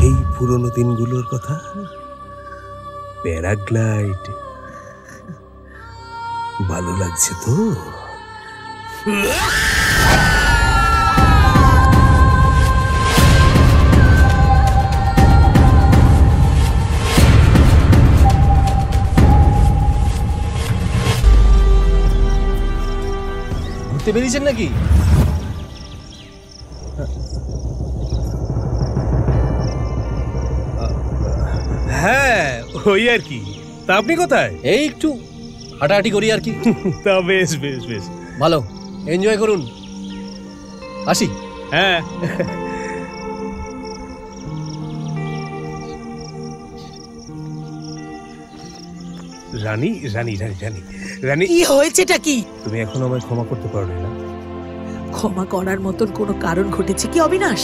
সেই পুরনো দিনগুলোর কথা, প্যারাগ্লাইড। ভালো লাগছে তো? ঘুরতে বেরিয়েছেন নাকি? হ্যাঁ, ওই আর কি। তা আপনি কোথায়? এই একটু হাঁটাহাঁটি করি আর কি। তা বেশ বেশ বেশ ভালো, এনজয় করুন। আসি। হ্যাঁ। রানী রানী রানী রানী রানী, কি হয়েছেটা কি? তুমি এখন আমায় ক্ষমা করতে পারবে না? ক্ষমা করার মতন কোনো কারণ ঘটেছে কি অবিনাশ?